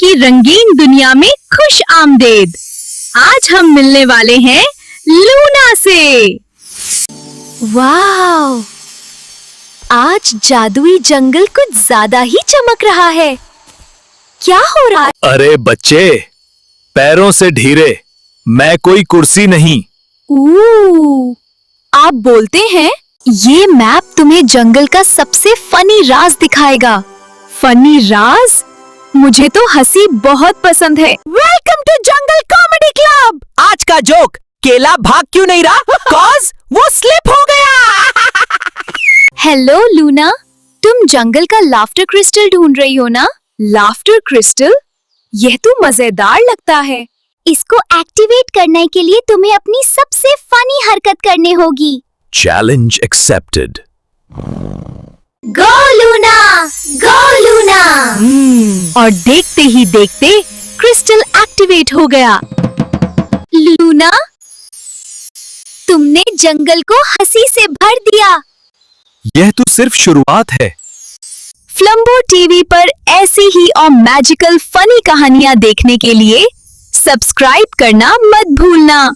की रंगीन दुनिया में खुश आमदेद। आज हम मिलने वाले हैं लूना से। वाव! आज जादुई जंगल कुछ ज्यादा ही चमक रहा है। क्या हो रहा है? अरे बच्चे, पैरों से ढीरे, मैं कोई कुर्सी नहीं। आप बोलते हैं ये मैप तुम्हें जंगल का सबसे फनी राज दिखाएगा। फनी राज? मुझे तो हंसी बहुत पसंद है। Welcome to jungle comedy club. आज का जोक, केला भाग क्यों नहीं रहा? कॉज वो स्लिप हो गया। हेलो लूना, तुम जंगल का लाफ्टर क्रिस्टल ढूंढ रही हो ना? Laughter crystal? यह तो मजेदार लगता है। इसको एक्टिवेट करने के लिए तुम्हें अपनी सबसे फनी हरकत करनी होगी। Challenge accepted. Go Luna, go Luna. और देखते ही देखते क्रिस्टल एक्टिवेट हो गया। लूना, तुमने जंगल को हंसी से भर दिया। यह तो सिर्फ शुरुआत है। फ्लम्बो टीवी पर ऐसी ही और मैजिकल फनी कहानियां देखने के लिए सब्सक्राइब करना मत भूलना।